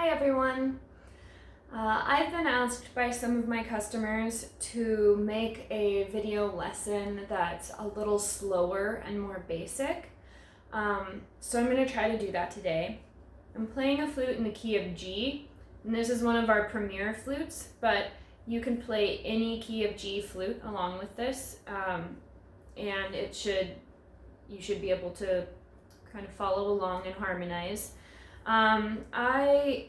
Hi everyone. I've been asked by some of my customers to make a video lesson that's a little slower and more basic. So I'm going to try to do that today. I'm playing a flute in the key of G, and this is one of our premier flutes, but you can play any key of G flute along with this, and you should be able to kind of follow along and harmonize. I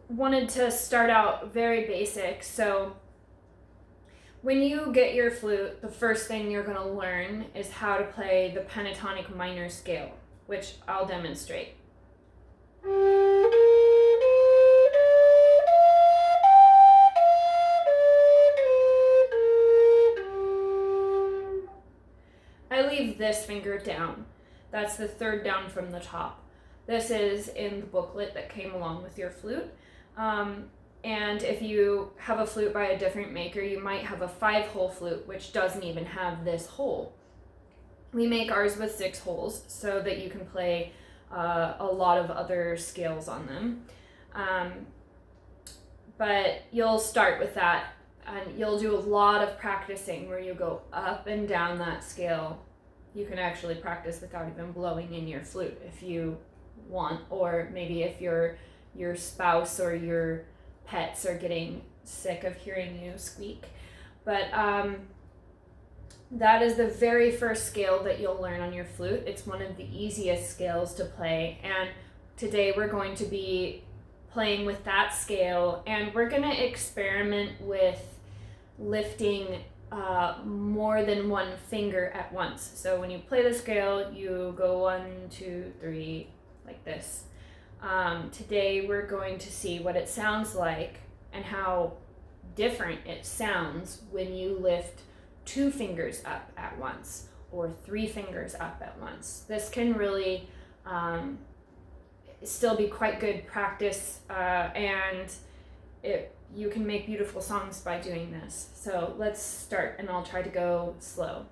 wanted to start out very basic, so when you get your flute, the first thing you're going to learn is how to play the pentatonic minor scale, which I'll demonstrate. I leave this finger down. That's the third down from the top. This is in the booklet that came along with your flute. And if you have a flute by a different maker, you might have a 5-hole flute, which doesn't even have this hole. We make ours with 6 holes so that you can play a lot of other scales on them. But you'll start with that, and you'll do a lot of practicing where you go up and down that scale. You can actually practice without even blowing in your flute if you want, or maybe if your spouse or your pets are getting sick of hearing you squeak. But that is the very first scale that you'll learn on your flute. It's one of the easiest scales to play, and today we're going to be playing with that scale, and we're going to experiment with lifting more than one finger at once. So when you play the scale, you go 1, 2, 3, like this. Today we're going to see what it sounds like and how different it sounds when you lift 2 fingers up at once or 3 fingers up at once. This can really still be quite good practice, and you can make beautiful songs by doing this. So let's start, and I'll try to go slow.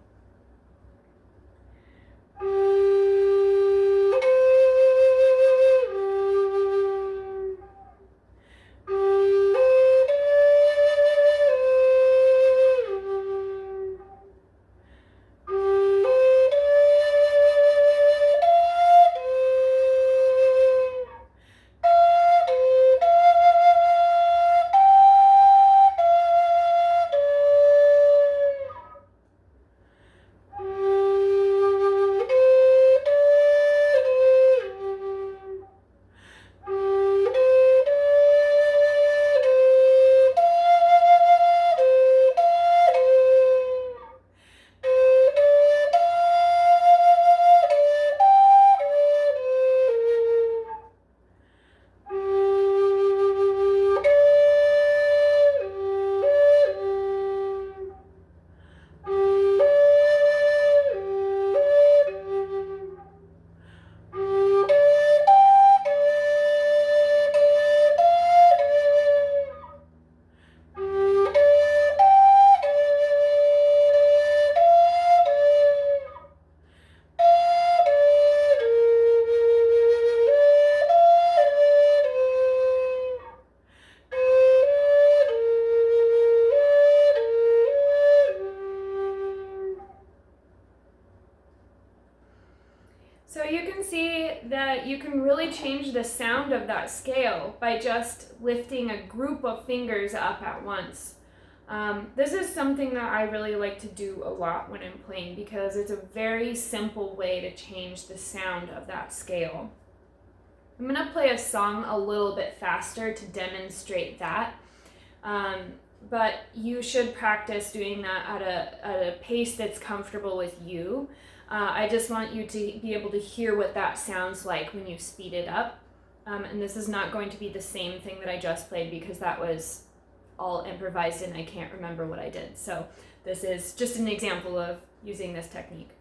So you can see that you can really change the sound of that scale by just lifting a group of fingers up at once. This is something that I really like to do a lot when I'm playing because it's a very simple way to change the sound of that scale. I'm going to play a song a little bit faster to demonstrate that, but you should practice doing that at a pace that's comfortable with you. I just want you to be able to hear what that sounds like when you speed it up. And this is not going to be the same thing that I just played because that was all improvised and I can't remember what I did. So this is just an example of using this technique.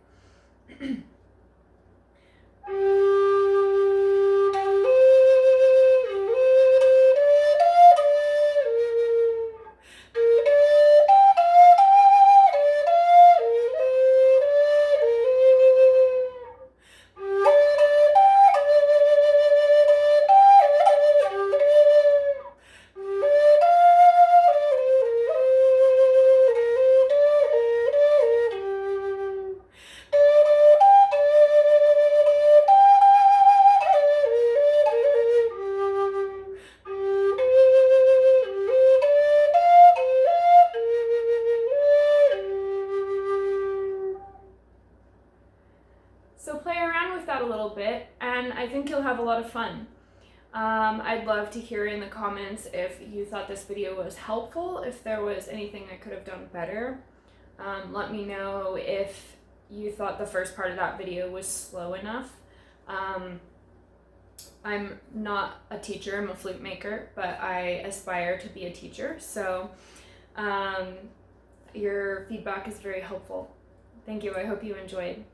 bit, and I think you'll have a lot of fun. I'd love to hear in the comments if you thought this video was helpful, if there was anything I could have done better. Let me know if you thought the first part of that video was slow enough. I'm not a teacher, I'm a flute maker, but I aspire to be a teacher, so your feedback is very helpful. Thank you, I hope you enjoyed.